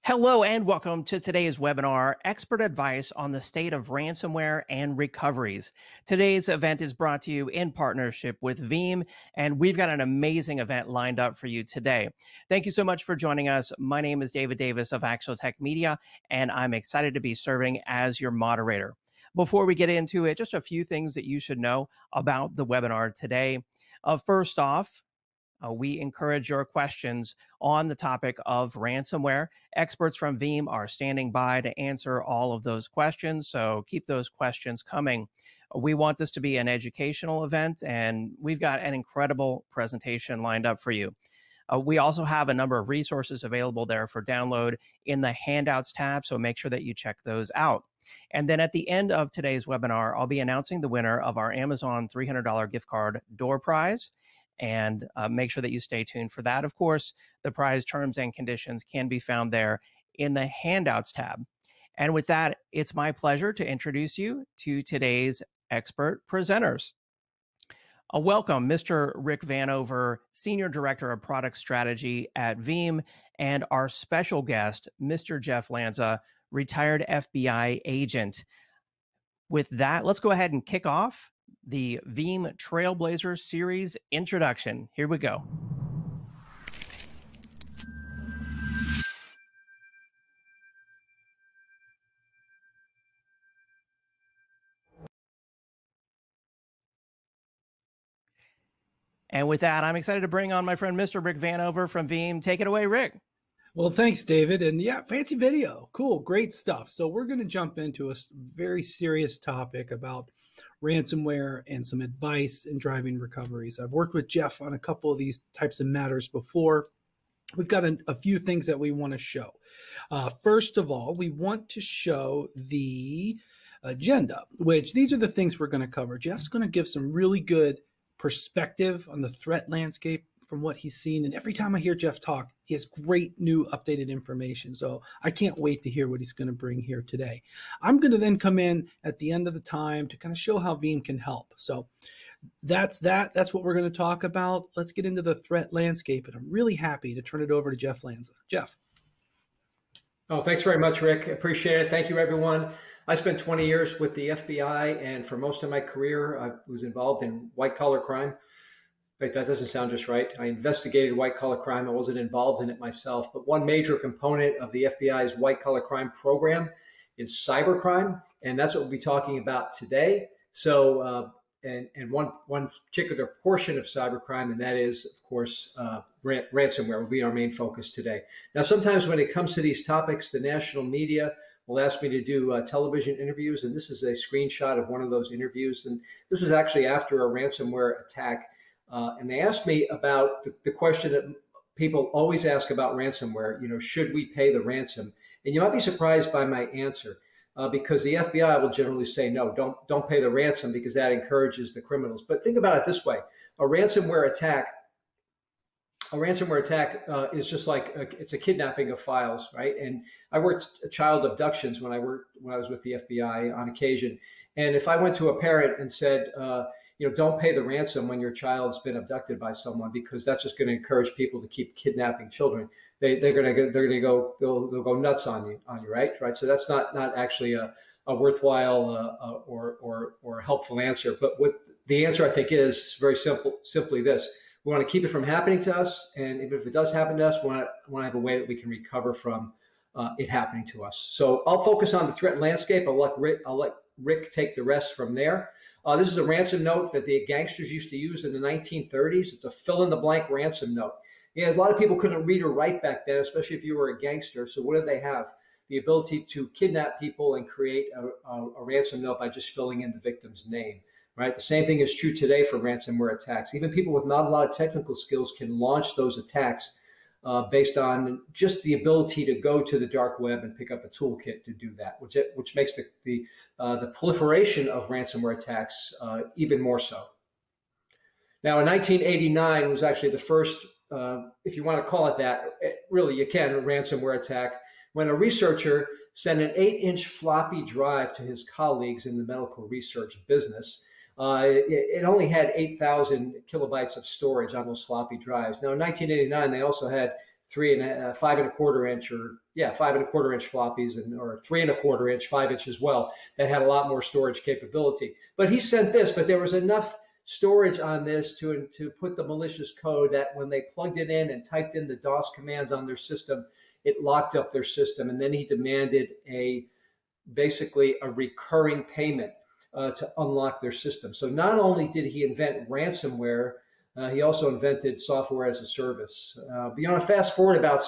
Hello and welcome to today's webinar, Expert Advice on the State of Ransomware and Recoveries. Today's event is brought to you in partnership with Veeam, and we've got an amazing event lined up for you today. Thank you so much for joining us. My name is David Davis of Axotech Media, and I'm excited to be serving as your moderator. Before we get into it, just a few things that you should know about the webinar today. First off, we encourage your questions on the topic of ransomware. Experts from Veeam are standing by to answer all of those questions, so keep those questions coming. We want this to be an educational event, and we've got an incredible presentation lined up for you. We also have a number of resources available there for download in the Handouts tab, so make sure that you check those out. And then at the end of today's webinar, I'll be announcing the winner of our Amazon $300 gift card door prize. And make sure that you stay tuned for that. Of course, the prize terms and conditions can be found there in the Handouts tab. And with that, it's my pleasure to introduce you to today's expert presenters. Welcome, Mr. Rick Vanover, Senior Director of Product Strategy at Veeam, and our special guest, Mr. Jeff Lanza, retired FBI agent. With that, let's go ahead and kick off the Veeam Trailblazer series introduction. Here we go. And with that, I'm excited to bring on my friend, Mr. Rick Vanover from Veeam. Take it away, Rick. Well, thanks, David. And yeah, fancy video. Cool, great stuff. So we're going to jump into a very serious topic about ransomware and some advice in driving recoveries. I've worked with Jeff on a couple of these types of matters before. We've got a few things that we want to show. First of all, we want to show the agenda, which these are the things we're going to cover. Jeff's going to give some really good perspective on the threat landscape from what he's seen. And every time I hear Jeff talk, he has great new updated information. So I can't wait to hear what he's going to bring here today. I'm going to then come in at the end of the time to kind of show how Veeam can help. So that's that. That's what we're going to talk about. Let's get into the threat landscape. And I'm really happy to turn it over to Jeff Lanza. Jeff. Oh, thanks very much, Rick. Appreciate it. Thank you, everyone. I spent 20 years with the FBI, and for most of my career, I was involved in white-collar crime. Wait, that doesn't sound just right. I investigated white-collar crime. I wasn't involved in it myself, but one major component of the FBI's white-collar crime program is cybercrime, and that's what we'll be talking about today. So, and one particular portion of cybercrime, and that is, of course, ransomware will be our main focus today. Now, sometimes when it comes to these topics, the national media will ask me to do television interviews, and this is a screenshot of one of those interviews, and this was actually after a ransomware attack. And they asked me about the question that people always ask about ransomware, should we pay the ransom? And you might be surprised by my answer because the FBI will generally say, no, don't pay the ransom because that encourages the criminals. But think about it this way. A ransomware attack is just like it's a kidnapping of files, right? And I worked child abductions when I was with the FBI on occasion. And if I went to a parent and said, don't pay the ransom when your child's been abducted by someone because that's just going to encourage people to keep kidnapping children. They'll go nuts on you, right? So that's not actually a worthwhile or helpful answer. But what the answer I think is very simply this: we want to keep it from happening to us, and even if it does happen to us, we want to have a way that we can recover from it happening to us. So I'll focus on the threat landscape. I'll let Rick take the rest from there. This is a ransom note that the gangsters used to use in the 1930s. It's a fill-in-the-blank ransom note. Yeah, a lot of people couldn't read or write back then, especially if you were a gangster. So what did they have? The ability to kidnap people and create a ransom note by just filling in the victim's name, right? The same thing is true today for ransomware attacks. Even people with not a lot of technical skills can launch those attacks based on just the ability to go to the dark web and pick up a toolkit to do that, which makes the proliferation of ransomware attacks even more so. Now, in 1989 was actually the first, if you want to call it that, really you can, a ransomware attack, when a researcher sent an 8-inch floppy drive to his colleagues in the medical research business. It only had 8,000 kilobytes of storage on those floppy drives. Now, in 1989, they also had 5 1/4 inch, or 5 1/4 inch floppies, or 3 1/4 inch, 5 inch as well, that had a lot more storage capability. But he sent this, but there was enough storage on this to put the malicious code that when they plugged it in and typed in the DOS commands on their system, it locked up their system. And then he demanded basically a recurring payment to unlock their system. So not only did he invent ransomware, he also invented software as a service. But fast forward about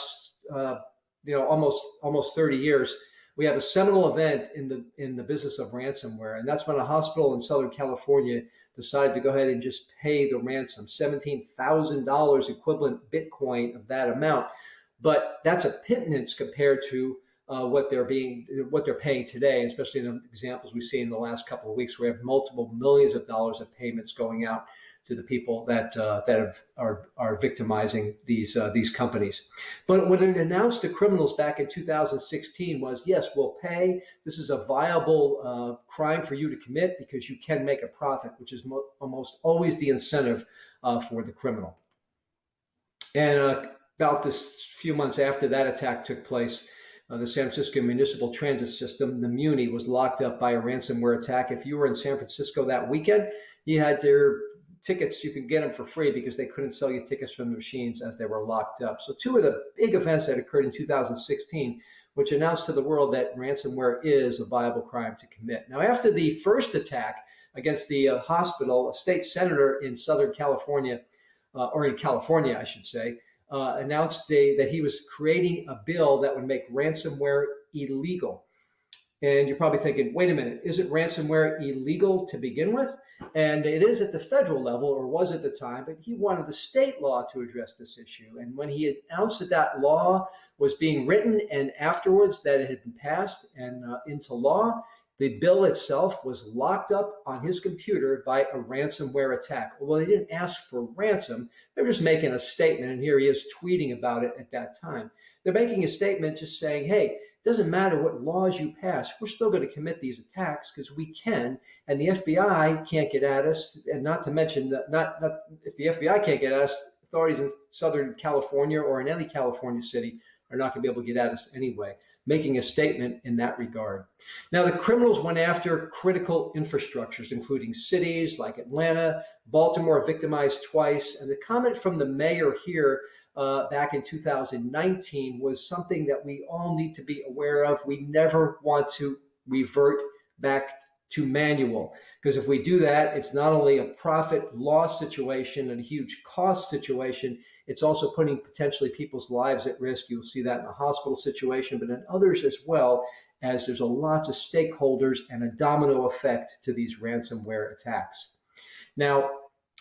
almost 30 years, we have a seminal event in the business of ransomware, and that's when a hospital in Southern California decided to go ahead and just pay the ransom, $17,000 equivalent Bitcoin of that amount. But that's a pittance compared to what they're paying today, especially in the examples we've seen in the last couple of weeks, where we have multiple millions of dollars of payments going out to the people that are victimizing these companies. But what it announced to criminals back in 2016 was, yes, we'll pay. This is a viable crime for you to commit because you can make a profit, which is almost always the incentive for the criminal. And about this few months after that attack took place, the San Francisco Municipal Transit System, the Muni, was locked up by a ransomware attack. If you were in San Francisco that weekend, you had their tickets, you could get them for free because they couldn't sell you tickets from the machines as they were locked up. So two of the big events that occurred in 2016, which announced to the world that ransomware is a viable crime to commit. Now, after the first attack against the hospital, a state senator in Southern California, or in California, I should say, announced that he was creating a bill that would make ransomware illegal. And you're probably thinking, wait a minute, isn't ransomware illegal to begin with? And it is at the federal level, or was at the time, but he wanted the state law to address this issue. And when he announced that that law was being written and afterwards that it had been passed and into law, the bill itself was locked up on his computer by a ransomware attack. Well, they didn't ask for ransom. They're just making a statement, and here he is tweeting about it at that time. They're making a statement just saying, hey, it doesn't matter what laws you pass, we're still going to commit these attacks because we can, and the FBI can't get at us. And not to mention that not if the FBI can't get at us, authorities in Southern California or in any California city are not going to be able to get at us anyway, making a statement in that regard. Now, the criminals went after critical infrastructures, including cities like Atlanta, Baltimore, victimized twice. And the comment from the mayor here back in 2019 was something that we all need to be aware of. We never want to revert back to manual, because if we do that, it's not only a profit loss situation and a huge cost situation, it's also putting potentially people's lives at risk. You'll see that in a hospital situation, but in others as well, as there's lots of stakeholders and a domino effect to these ransomware attacks. Now,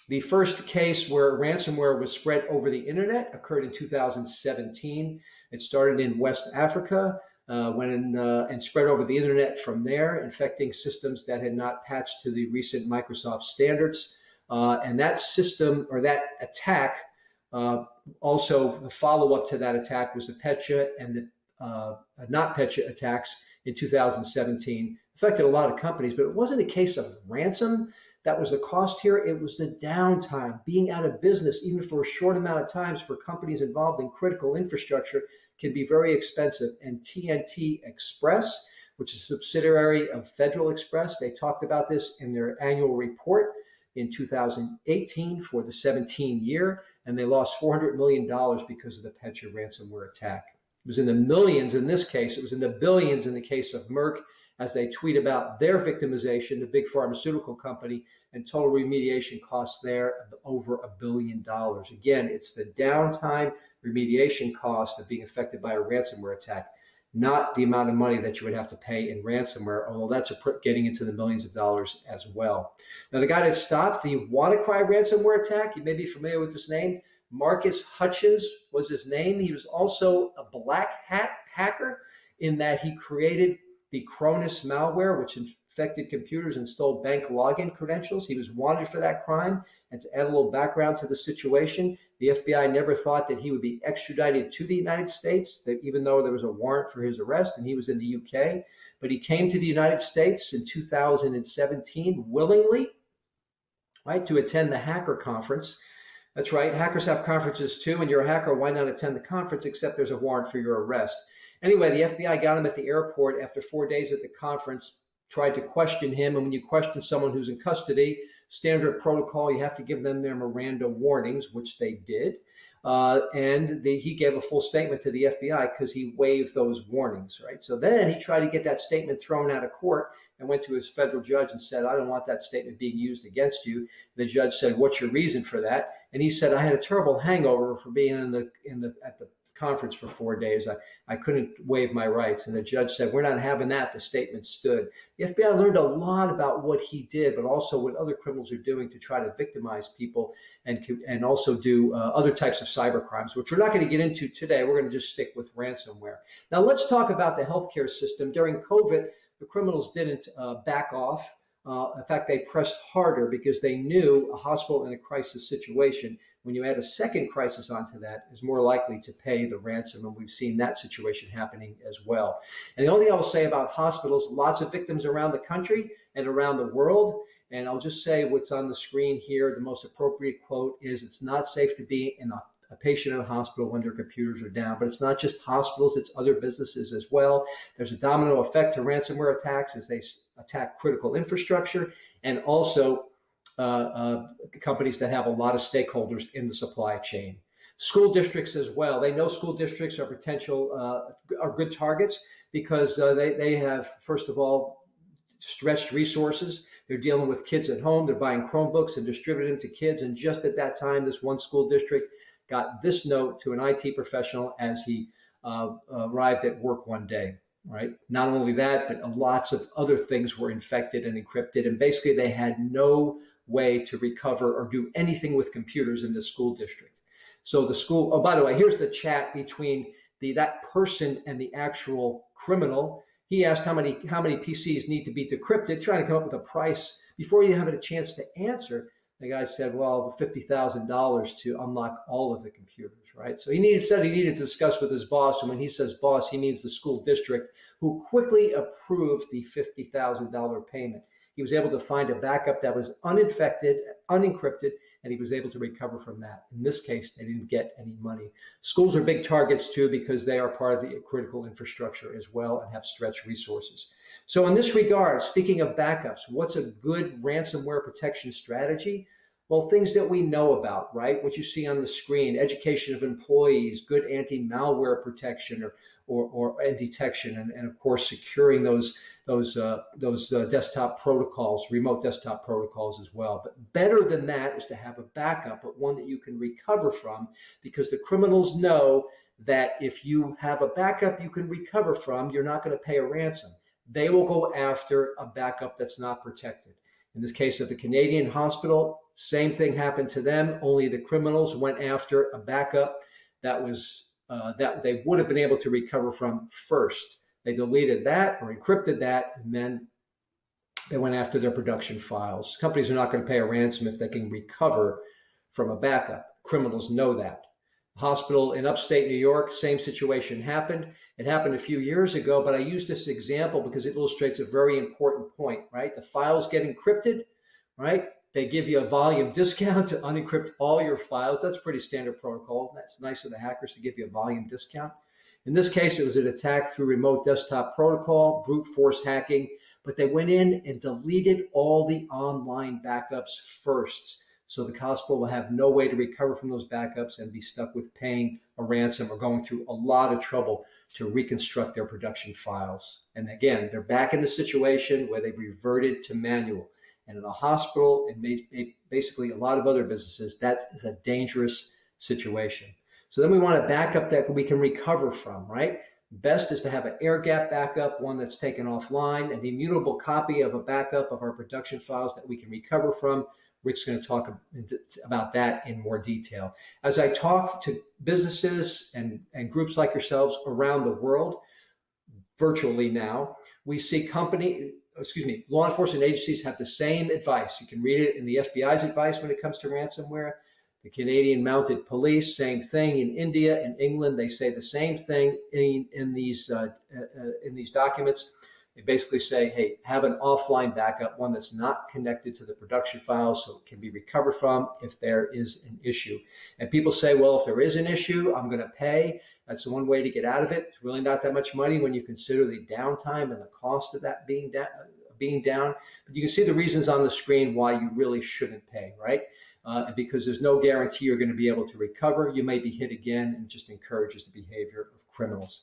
the first case where ransomware was spread over the internet occurred in 2017. It started in West Africa, and spread over the internet from there, infecting systems that had not patched to the recent Microsoft standards. And that system, or that attack, also the follow-up to that attack was the Petya and the not Petya attacks in 2017. Affected a lot of companies, but it wasn't a case of ransom that was the cost here. It was the downtime, being out of business, even for a short amount of times, for companies involved in critical infrastructure, can be very expensive. And TNT Express, which is a subsidiary of Federal Express, they talked about this in their annual report in 2018 for the 17 year, and they lost $400 million because of the Petya ransomware attack. It was in the millions in this case. It was in the billions in the case of Merck, as they tweet about their victimization, the big pharmaceutical company, and total remediation costs there of over $1 billion. Again, it's the downtime remediation cost of being affected by a ransomware attack, not the amount of money that you would have to pay in ransomware, although that's getting into the millions of dollars as well. Now, the guy that stopped the WannaCry ransomware attack, you may be familiar with this name, Marcus Hutchins was his name. He was also a black hat hacker in that he created the Cronus malware, which infected computers and stole bank login credentials. He was wanted for that crime. And to add a little background to the situation, the FBI never thought that he would be extradited to the United States, that even though there was a warrant for his arrest and he was in the UK. But he came to the United States in 2017 willingly, right, to attend the hacker conference. That's right. Hackers have conferences too, and you're a hacker. Why not attend the conference? Except there's a warrant for your arrest. Anyway, the FBI got him at the airport after 4 days at the conference, tried to question him. And when you question someone who's in custody, standard protocol, you have to give them their Miranda warnings, which they did. He gave a full statement to the FBI because he waived those warnings, right? So then he tried to get that statement thrown out of court and went to his federal judge and said, I don't want that statement being used against you. The judge said, what's your reason for that? And he said, I had a terrible hangover for being at the conference for 4 days. I couldn't waive my rights. And the judge said, we're not having that. The statement stood. The FBI learned a lot about what he did, but also what other criminals are doing to try to victimize people and also do other types of cyber crimes, which we're not going to get into today. We're going to just stick with ransomware. Now, let's talk about the healthcare system. During COVID, the criminals didn't back off. In fact, they pressed harder because they knew a hospital in a crisis situation, when you add a second crisis onto that, is more likely to pay the ransom. And we've seen that situation happening as well. And the only thing I will say about hospitals, lots of victims around the country and around the world. And I'll just say what's on the screen here. The most appropriate quote is, it's not safe to be in a patient in a hospital when their computers are down. But it's not just hospitals, it's other businesses as well. There's a domino effect to ransomware attacks as they attack critical infrastructure, and also companies that have a lot of stakeholders in the supply chain. School districts as well. They know school districts are are good targets because they have, first of all, stretched resources. They're dealing with kids at home. They're buying Chromebooks and distributing them to kids. And just at that time, this one school district got this note to an IT professional as he arrived at work one day. Right. Not only that, but lots of other things were infected and encrypted. And basically, they had no way to recover or do anything with computers in the school district. So the school, oh, by the way, here's the chat between that person and the actual criminal. He asked how many PCs need to be decrypted, trying to come up with a price. Before you have a chance to answer, the guy said, well, $50,000 to unlock all of the computers, right? So he said he needed to discuss with his boss. And when he says boss, he means the school district, who quickly approved the $50,000 payment. He was able to find a backup that was uninfected, unencrypted, and he was able to recover from that. In this case, they didn't get any money. Schools are big targets too, because they are part of the critical infrastructure as well and have stretched resources. So in this regard, speaking of backups, what's a good ransomware protection strategy? Well, things that we know about, right? What you see on the screen: education of employees, good anti-malware protection and detection, and of course securing those desktop protocols, remote desktop protocols as well. But better than that is to have a backup, but one that you can recover from, because the criminals know that if you have a backup you can recover from, you're not going to pay a ransom. They will go after a backup that's not protected. In this case of the Canadian hospital, same thing happened to them, only the criminals went after a backup that they would have been able to recover from first. They deleted that or encrypted that, and then they went after their production files. Companies are not going to pay a ransom if they can recover from a backup. Criminals know that. Hospital in upstate New York, same situation happened. It happened a few years ago, but I use this example because it illustrates a very important point, right? The files get encrypted, right? They give you a volume discount to unencrypt all your files. That's pretty standard protocol. That's nice of the hackers to give you a volume discount. In this case, it was an attack through remote desktop protocol, brute force hacking, but they went in and deleted all the online backups first. So the hospital will have no way to recover from those backups and be stuck with paying a ransom or going through a lot of trouble to reconstruct their production files. And again, they're back in the situation where they've reverted to manual. And in a hospital and basically a lot of other businesses, that is a dangerous situation. So then we want a backup that we can recover from, right? Best is to have an air gap backup, one that's taken offline, an immutable copy of a backup of our production files that we can recover from. Rick's going to talk about that in more detail. As I talk to businesses and groups like yourselves around the world, virtually now, we see law enforcement agencies have the same advice. You can read it in the FBI's advice when it comes to ransomware. The Canadian Mounted Police, same thing. In India and England, they say the same thing in these documents. They basically say, hey, have an offline backup, one that's not connected to the production files so it can be recovered from if there is an issue. And people say, well, if there is an issue, I'm going to pay. That's one way to get out of it. It's really not that much money when you consider the downtime and the cost of that being down. But you can see the reasons on the screen why you really shouldn't pay, right? Because there's no guarantee you're going to be able to recover. You may be hit again, and it just encourages the behavior of criminals.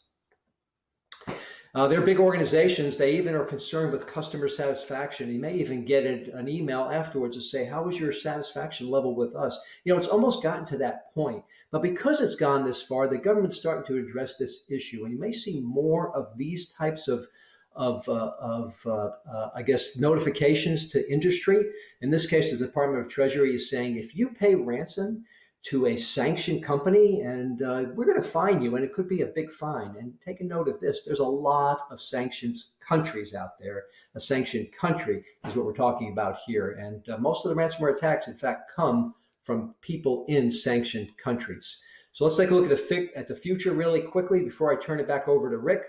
They're big organizations. They even are concerned with customer satisfaction. You may even get an email afterwards to say, how was your satisfaction level with us? You know, it's almost gotten to that point. But because it's gone this far, the government's starting to address this issue. And you may see more of these types of I guess, notifications to industry. In this case, the Department of Treasury is saying, if you pay ransom to a sanctioned company, and we're going to fine you, and it could be a big fine. And take a note of this. There's a lot of sanctions countries out there. A sanctioned country is what we're talking about here. And most of the ransomware attacks, in fact, come from people in sanctioned countries. So let's take a look at the future really quickly before I turn it back over to Rick.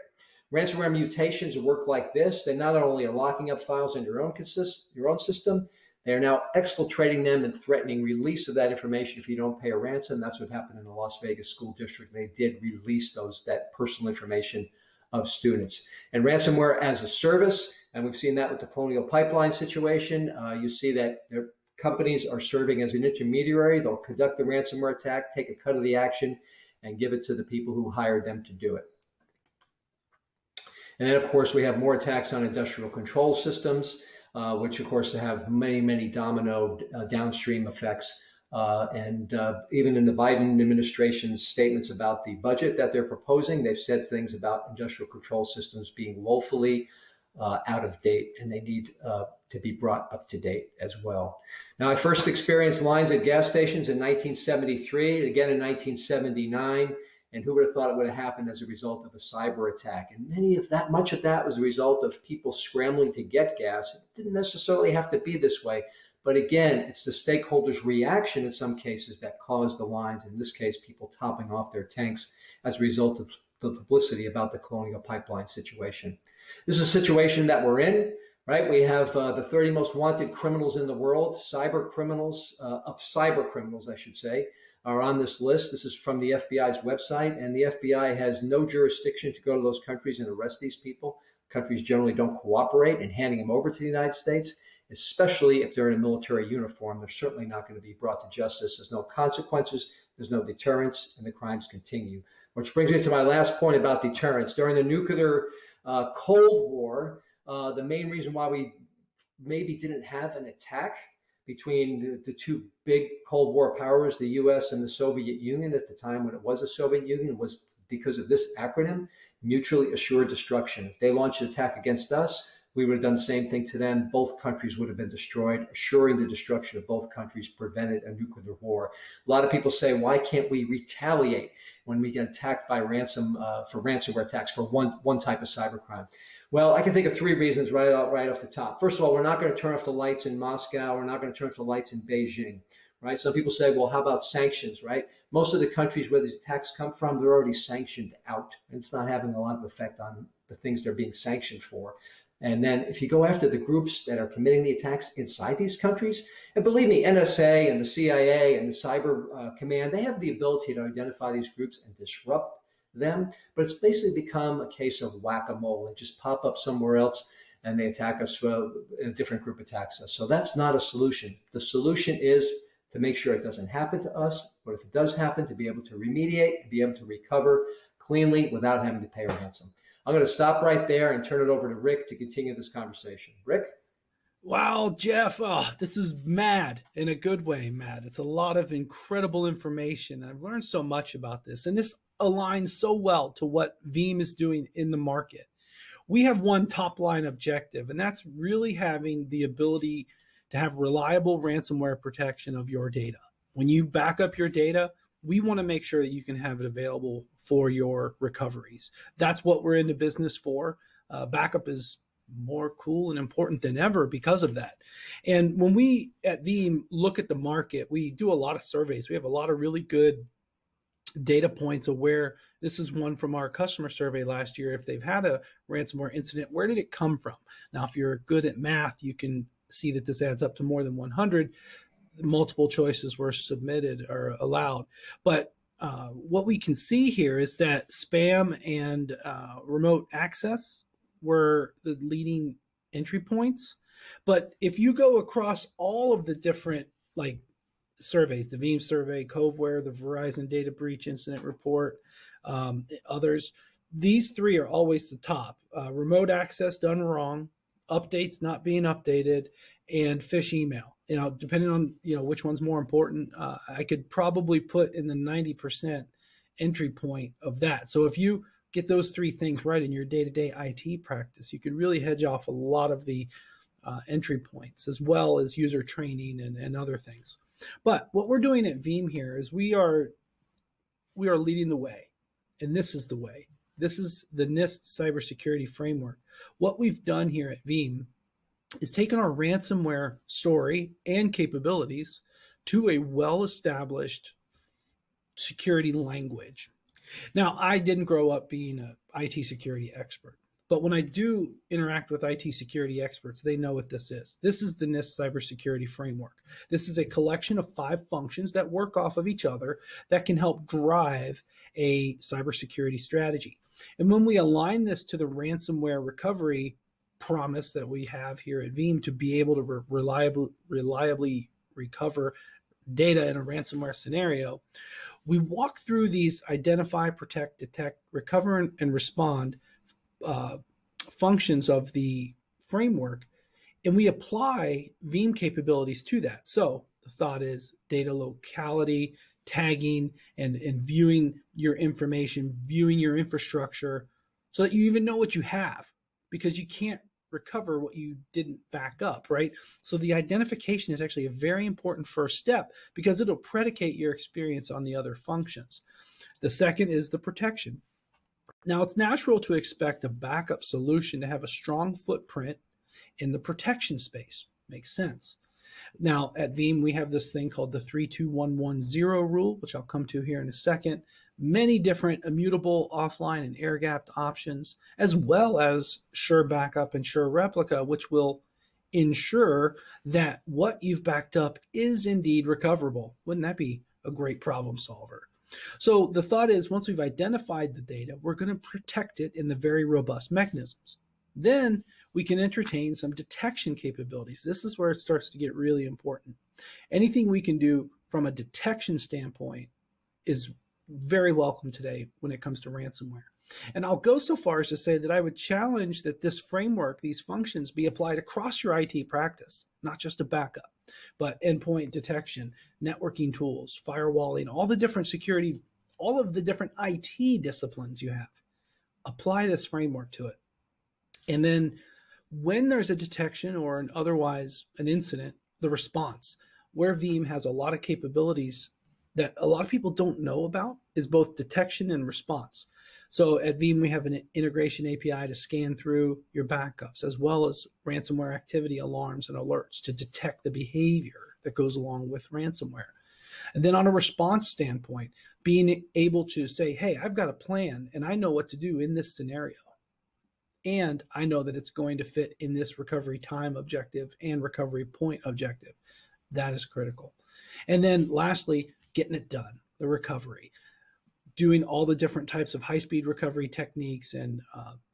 Ransomware mutations work like this. They not only are locking up files in your own system, they are now exfiltrating them and threatening release of that information if you don't pay a ransom. That's what happened in the Las Vegas school district. They did release that personal information of students. And ransomware as a service, and we've seen that with the Colonial Pipeline situation. You see that their companies are serving as an intermediary. They'll conduct the ransomware attack, take a cut of the action, and give it to the people who hired them to do it. And then, of course, we have more attacks on industrial control systems, which, of course, have many, many domino downstream effects. And even in the Biden administration's statements about the budget that they're proposing, they've said things about industrial control systems being woefully out of date, and they need to be brought up to date as well. Now, I first experienced lines at gas stations in 1973, again in 1979. And who would have thought it would have happened as a result of a cyber attack? And much of that was a result of people scrambling to get gas. It didn't necessarily have to be this way. But again, it's the stakeholders' reaction in some cases that caused the lines. In this case, people topping off their tanks as a result of the publicity about the Colonial Pipeline situation. This is a situation that we're in, right? We have the 30 most wanted criminals in the world, cyber criminals, I should say, are on this list. This is from the FBI's website, and the FBI has no jurisdiction to go to those countries and arrest these people. Countries generally don't cooperate in handing them over to the United States, especially if they're in a military uniform. They're certainly not going to be brought to justice. There's no consequences, there's no deterrence, and the crimes continue. Which brings me to my last point about deterrence. During the nuclear Cold War, the main reason why we maybe didn't have an attack between the two big Cold War powers, the US and the Soviet Union at the time when it was a Soviet Union, was because of this acronym, mutually assured destruction. If they launched an attack against us, we would have done the same thing to them. Both countries would have been destroyed. Assuring the destruction of both countries prevented a nuclear war. A lot of people say, why can't we retaliate when we get attacked by for ransomware attacks for one type of cybercrime? Well, I can think of three reasons right off the top. First of all, we're not going to turn off the lights in Moscow. We're not going to turn off the lights in Beijing, right? Some people say, well, how about sanctions, right? Most of the countries where these attacks come from, they're already sanctioned out. And it's not having a lot of effect on the things they're being sanctioned for. And then if you go after the groups that are committing the attacks inside these countries, and believe me, NSA and the CIA and the Cyber Command, they have the ability to identify these groups and disrupt them, but it's basically become a case of whack-a-mole. They just pop up somewhere else and they attack us, a different group attacks us. So that's not a solution. The solution is to make sure it doesn't happen to us, but if it does happen, to be able to remediate, to be able to recover cleanly without having to pay a ransom. I'm going to stop right there and turn it over to Rick to continue this conversation. Rick? Wow, Jeff, this is mad in a good way, Matt. It's a lot of incredible information. I've learned so much about this, and this aligns so well to what Veeam is doing in the market. We have one top line objective, and that's really having the ability to have reliable ransomware protection of your data. When you back up your data, we want to make sure that you can have it available for your recoveries. That's what we're in the business for. Backup is more cool and important than ever because of that. And when we at Veeam look at the market, we do a lot of surveys. We have a lot of really good data points of where, this is one from our customer survey last year, if they've had a ransomware incident, where did it come from? Now, if you're good at math, you can see that this adds up to more than 100. Multiple choices were submitted or allowed. But what we can see here is that spam and remote access were the leading entry points. But if you go across all of the different like surveys, the Veeam survey, Coveware, the Verizon data breach incident report, others, these three are always the top. Remote access done wrong, updates not being updated, and phish email. Depending on which one's more important, I could probably put in the 90% entry point of that. So if you get those three things right in your day-to-day IT practice, you could really hedge off a lot of the entry points, as well as user training and other things. But what we're doing at Veeam here is we are leading the way, and this is the way. This is the NIST cybersecurity framework. What we've done here at Veeam is taken our ransomware story and capabilities to a well-established security language. Now, I didn't grow up being an IT security expert, but when I do interact with IT security experts, they know what this is. This is the NIST cybersecurity framework. This is a collection of 5 functions that work off of each other that can help drive a cybersecurity strategy. And when we align this to the ransomware recovery promise that we have here at Veeam to be able to reliably recover data in a ransomware scenario, we walk through these identify, protect, detect, recover, and respond functions of the framework, and we apply Veeam capabilities to that. So the thought is data locality, tagging, and viewing your information, viewing your infrastructure, so that you even know what you have, because you can't recover what you didn't back up, right? So the identification is actually a very important first step, because it'll predicate your experience on the other functions. The second is the protection. Now, it's natural to expect a backup solution to have a strong footprint in the protection space. Makes sense. Now, at Veeam, we have this thing called the 32110 rule, which I'll come to here in a second. Many different immutable, offline, and air-gapped options, as well as sure backup and sure replica, which will ensure that what you've backed up is indeed recoverable. Wouldn't that be a great problem solver? So the thought is, once we've identified the data, we're going to protect it in the very robust mechanisms. Then we can entertain some detection capabilities. This is where it starts to get really important. Anything we can do from a detection standpoint is very welcome today when it comes to ransomware. And I'll go so far as to say that I would challenge that this framework, these functions, be applied across your IT practice, not just a backup, but endpoint detection, networking tools, firewalling, all the different security, all of the different IT disciplines you have. Apply this framework to it. And then when there's a detection or an incident, the response, where Veeam has a lot of capabilities that a lot of people don't know about, is both detection and response. So at Veeam, we have an integration API to scan through your backups, as well as ransomware activity alarms and alerts to detect the behavior that goes along with ransomware. And then on a response standpoint, being able to say, hey, I've got a plan and I know what to do in this scenario. And I know that it's going to fit in this recovery time objective and recovery point objective. That is critical. And then lastly, getting it done, the recovery, doing all the different types of high-speed recovery techniques and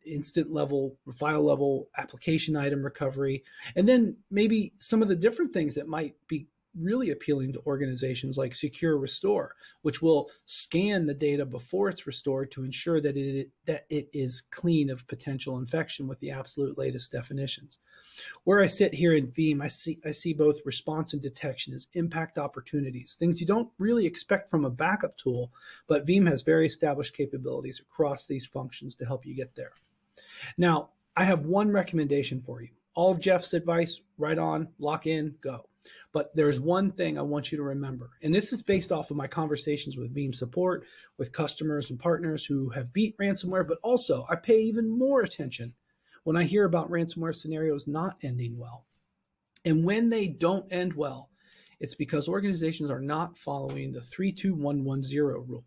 instant level, file level, application item recovery, and then maybe some of the different things that might be really appealing to organizations like Secure Restore, which will scan the data before it's restored to ensure that it is clean of potential infection with the absolute latest definitions. Where I sit here in Veeam, I see both response and detection as impact opportunities, things you don't really expect from a backup tool, but Veeam has very established capabilities across these functions to help you get there. Now, I have one recommendation for you. All of Jeff's advice, right on, lock in, go. But there's one thing I want you to remember, and this is based off of my conversations with Veeam support, with customers and partners who have beat ransomware, but also I pay even more attention when I hear about ransomware scenarios not ending well. And when they don't end well, it's because organizations are not following the 32110 rule.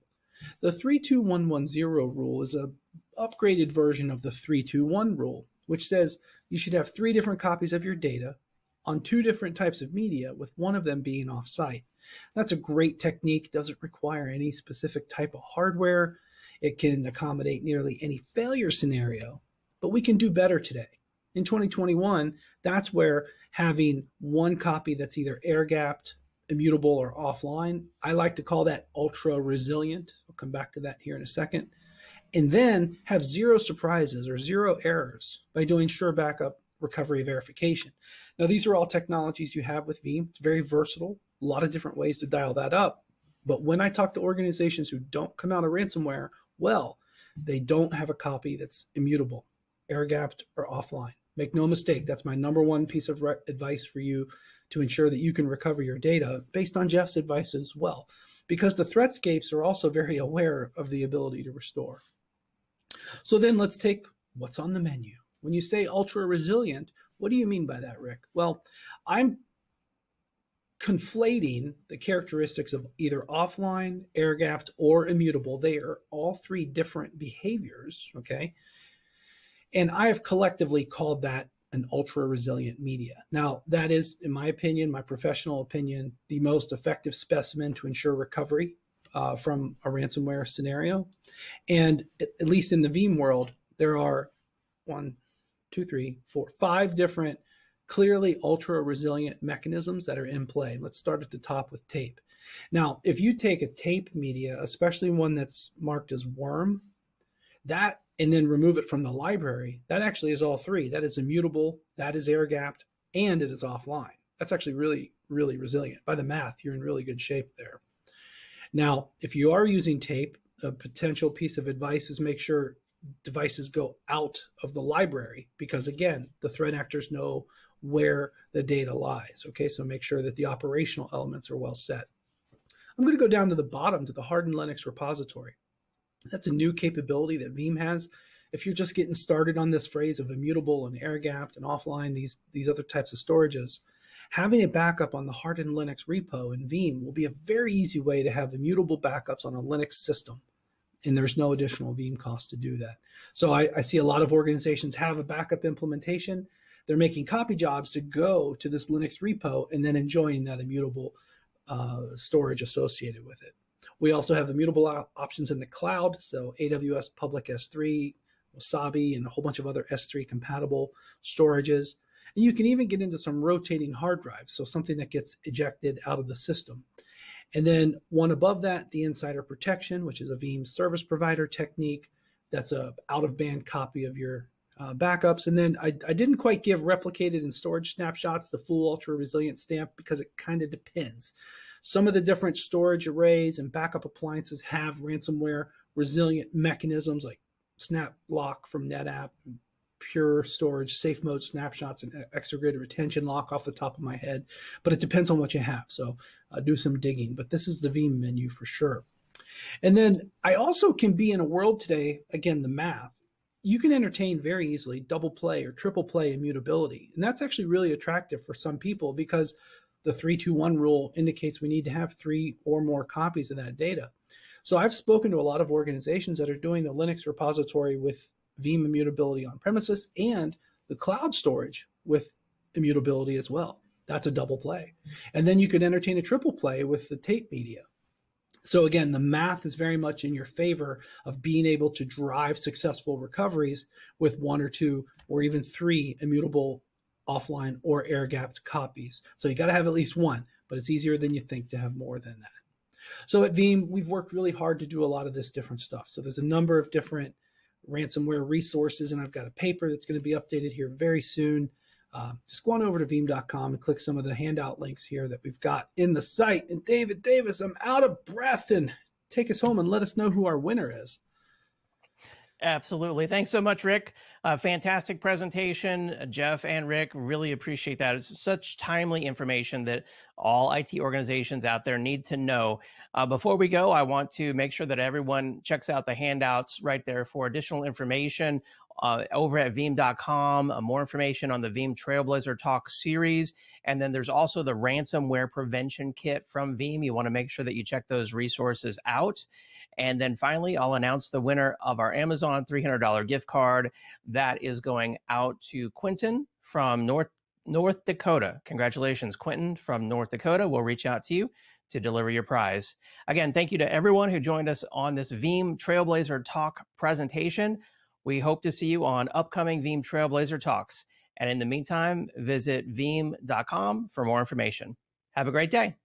The 32110 rule is a upgraded version of the 321 rule, which says you should have 3 different copies of your data on 2 different types of media, with one of them being off-site. That's a great technique, doesn't require any specific type of hardware. It can accommodate nearly any failure scenario, but we can do better today. In 2021, that's where having one copy that's either air-gapped, immutable, or offline, I like to call that ultra resilient. I'll come back to that here in a second. And then have 0 surprises or 0 errors by doing sure backup recovery verification. Now, these are all technologies you have with Veeam. It's very versatile, a lot of different ways to dial that up. But when I talk to organizations who don't come out of ransomware, well, they don't have a copy that's immutable, air-gapped, or offline. Make no mistake, that's my #1 piece of advice for you to ensure that you can recover your data, based on Jeff's advice as well, because the threatscapes are also very aware of the ability to restore. So then let's take what's on the menu. When you say ultra resilient, what do you mean by that, Rick? Well, I'm conflating the characteristics of either offline, air-gapped, or immutable. They are all 3 different behaviors, okay? And I have collectively called that an ultra resilient media. Now, that is, in my opinion, my professional opinion, the most effective specimen to ensure recovery from a ransomware scenario. And at least in the Veeam world, there are 5 different clearly ultra resilient mechanisms that are in play. Let's start at the top with tape. Now, if you take a tape media, especially one that's marked as worm, that, and then remove it from the library, that actually is all 3. That is immutable, that is air-gapped, and it is offline. That's actually really, really resilient. By the math, you're in really good shape there. Now, if you are using tape, a potential piece of advice is make sure devices go out of the library, because again, the threat actors know where the data lies. Okay, so make sure that the operational elements are well set. I'm going to go down to the bottom to the hardened Linux repository. That's a new capability that Veeam has. If you're just getting started on this phrase of immutable and air-gapped and offline, these other types of storages, having a backup on the hardened Linux repo in Veeam will be a very easy way to have immutable backups on a Linux system. And there's no additional Veeam cost to do that. So I see a lot of organizations have a backup implementation. They're making copy jobs to go to this Linux repo and then enjoying that immutable storage associated with it. We also have immutable options in the cloud. So AWS Public S3, Wasabi, and a whole bunch of other S3 compatible storages. And you can even get into some rotating hard drives, so something that gets ejected out of the system. And then one above that, the insider protection, which is a Veeam service provider technique. That's a out-of-band copy of your backups. And then I didn't quite give replicated and storage snapshots the full ultra resilient stamp, because it kind of depends. Some of the different storage arrays and backup appliances have ransomware resilient mechanisms like Snap Lock from NetApp, Pure Storage, Safe Mode Snapshots, and Extra-Grid Retention Lock off the top of my head, but it depends on what you have. So do some digging, but this is the Veeam menu for sure. And then I also can be in a world today, again, the math, you can entertain very easily double play or triple play immutability. And that's actually really attractive for some people, because the 321 rule indicates we need to have 3 or more copies of that data. So I've spoken to a lot of organizations that are doing the Linux repository with Veeam immutability on premises and the cloud storage with immutability as well. That's a double play. And then you could entertain a triple play with the tape media. So again, the math is very much in your favor of being able to drive successful recoveries with 1 or 2 or even 3 immutable offline or air-gapped copies. So you got to have at least 1, but it's easier than you think to have more than that. So at Veeam, we've worked really hard to do a lot of this different stuff. So there's a number of different ransomware resources, and I've got a paper that's going to be updated here very soon. Just go on over to veeam.com and click some of the handout links here that we've got in the site. And David Davis, I'm out of breath, and take us home and let us know who our winner is. Absolutely. Thanks so much, Rick. Fantastic presentation, Jeff and Rick. Really appreciate that. It's such timely information that all IT organizations out there need to know. Before we go, I want to make sure that everyone checks out the handouts right there for additional information over at Veeam.com, more information on the Veeam Trailblazer Talk series. And then there's also the ransomware prevention kit from Veeam. You want to make sure that you check those resources out. And then finally, I'll announce the winner of our Amazon $300 gift card that is going out to Quentin from North Dakota. Congratulations, Quentin from North Dakota. We'll reach out to you to deliver your prize. Again, thank you to everyone who joined us on this Veeam Trailblazer Talk presentation. We hope to see you on upcoming Veeam Trailblazer Talks. And in the meantime, visit Veeam.com for more information. Have a great day.